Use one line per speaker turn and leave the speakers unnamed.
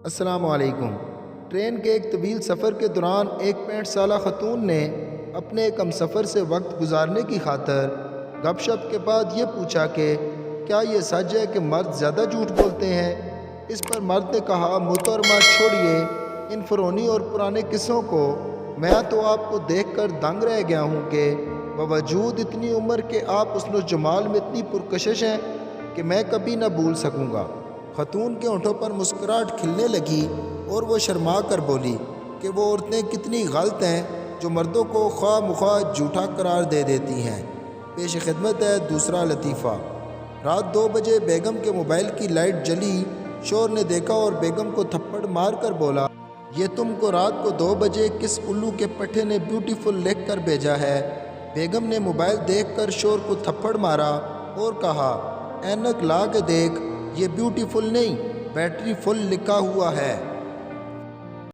السلام علیکم۔ ٹرین کے ایک طویل سفر کے دوران ایک 65 سالہ خاتون نے اپنے ایک ہم سفر سے وقت گزارنے کی خاطر گپ شپ کے بعد یہ پوچھا کہ کیا یہ سچ ہے کہ مرد زیادہ جھوٹ بولتے ہیں؟ اس پر مرد نے کہا، محترمہ چھوڑیے ان فرونی اور پرانے قصوں کو، میں تو آپ کو دیکھ کر دنگ رہ گیا ہوں کہ باوجود اتنی عمر کے آپ حسن و جمال میں اتنی پرکشش ہیں کہ میں کبھی نہ بھول سکوں گا۔ خاتون کے ہونٹوں پر مسکراہٹ کھلنے لگی اور وہ شرما کر بولی کہ وہ عورتیں کتنی غلط ہیں جو مردوں کو خواہ مخواہ جھوٹا قرار دے دیتی ہیں۔ پیش خدمت ہے دوسرا لطیفہ۔ رات 2 بجے بیگم کے موبائل کی لائٹ جلی۔ شوہر نے دیکھا اور بیگم کو تھپڑ مار کر بولا، یہ تم کو رات کو 2 بجے کس الو کے پٹھے نے بیوٹیفل لکھ کر بھیجا ہے؟ بیگم نے موبائل دیکھ کر شوہر کو تھپڑ مارا اور کہا، اینک لا کے دیکھ، یہ بیوٹیفل نہیں، بیٹری فل لکھا ہوا ہے۔